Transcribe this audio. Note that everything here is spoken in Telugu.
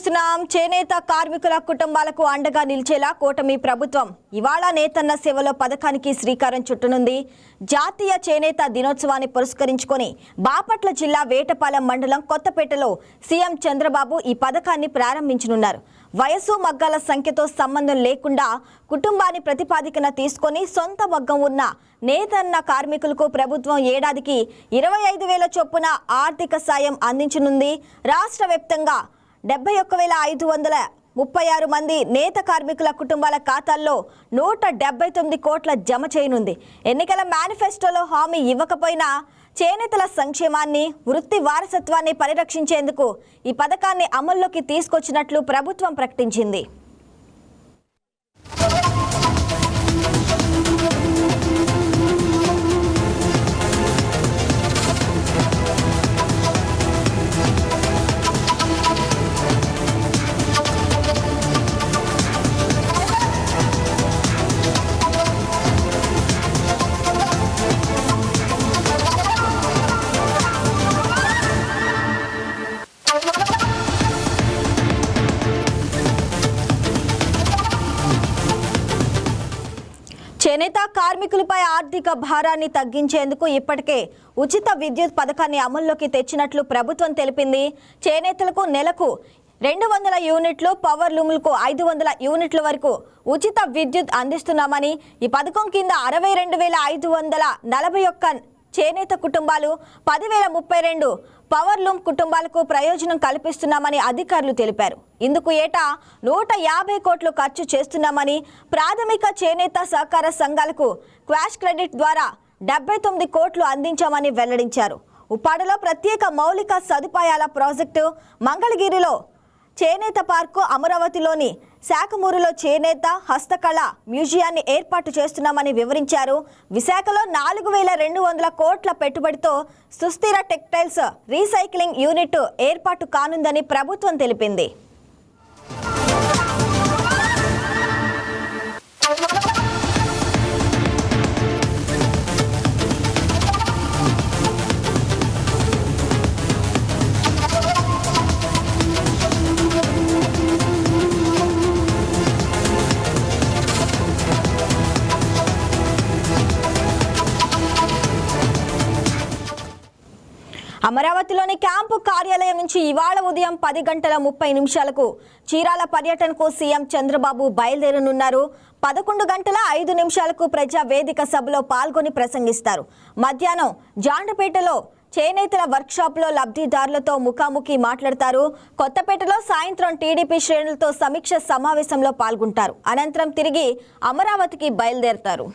చూస్తున్నాం. చేనేత కార్మికుల కుటుంబాలకు అండగా నిలిచేలా కూటమి ప్రభుత్వం ఇవాళ నేతన్న సేవలో పథకానికి శ్రీకారం చుట్టనుంది. జాతీయ చేనేత దినోత్సవాన్ని పురస్కరించుకొని బాపట్ల జిల్లా వేటపాలెం మండలం కొత్తపేటలో సీఎం చంద్రబాబు ఈ పథకాన్ని ప్రారంభించనున్నారు. వయసు మగ్గాల సంఖ్యతో సంబంధం లేకుండా కుటుంబాన్ని ప్రతిపాదికన తీసుకొని సొంత మగ్గం ఉన్న నేతన్న కార్మికులకు ప్రభుత్వం ఏడాదికి 25,000 చొప్పున ఆర్థిక సాయం అందించనుంది. రాష్ట్ర వ్యాప్తంగా 71,536 మంది నేత కార్మికుల కుటుంబాల ఖాతాల్లో 179 కోట్ల జమ చేయనుంది. ఎన్నికల మేనిఫెస్టోలో హామీ ఇవ్వకపోయినా చేనేతల సంక్షేమాన్ని, వృత్తి వారసత్వాన్ని పరిరక్షించేందుకు ఈ పథకాన్ని అమల్లోకి తీసుకొచ్చినట్లు ప్రభుత్వం ప్రకటించింది. చేనేత కార్మికులపై ఆర్థిక భారాన్ని తగ్గించేందుకు ఇప్పటికే ఉచిత విద్యుత్ పథకాన్ని అమల్లోకి తెచ్చినట్లు ప్రభుత్వం తెలిపింది. చేనేతలకు నెలకు 200 యూనిట్లు, పవర్ లూములకు 500 యూనిట్ల వరకు ఉచిత విద్యుత్ అందిస్తున్నామని, ఈ పథకం కింద 62,541 చేనేత కుటుంబాలు, 10,032 పవర్ లూమ్ కుటుంబాలకు ప్రయోజనం కల్పిస్తున్నామని అధికారులు తెలిపారు. ఇందుకు ఏటా 150 కోట్లు ఖర్చు చేస్తున్నామని, ప్రాథమిక చేనేత సహకార సంఘాలకు క్వాష్ క్రెడిట్ ద్వారా 79 కోట్లు అందించామని వెల్లడించారు. ఉప్పాడలో ప్రత్యేక మౌలిక సదుపాయాల ప్రాజెక్టు, మంగళగిరిలో చేనేత పార్కు, అమరావతిలోని శాఖమూరులో చేనేత హస్తకళ మ్యూజియాన్ని ఏర్పాటు చేస్తున్నామని వివరించారు. విశాఖలో 4,200 కోట్ల పెట్టుబడితో సుస్థిర టెక్స్టైల్స్ రీసైక్లింగ్ యూనిట్ ఏర్పాటు కానుందని ప్రభుత్వం తెలిపింది. అమరావతిలోని క్యాంపు కార్యాలయం నుంచి ఇవాళ ఉదయం 10:30 చీరాల పర్యటనకు సీఎం చంద్రబాబు బయలుదేరనున్నారు. 11:05 ప్రజా వేదిక సభలో పాల్గొని ప్రసంగిస్తారు. మధ్యాహ్నం జాండపేటలో చేనేతల వర్క్షాప్లో లబ్ధిదారులతో ముఖాముఖి మాట్లాడతారు. కొత్తపేటలో సాయంత్రం టీడీపీ శ్రేణులతో సమీక్ష సమావేశంలో పాల్గొంటారు. అనంతరం తిరిగి అమరావతికి బయలుదేరతారు.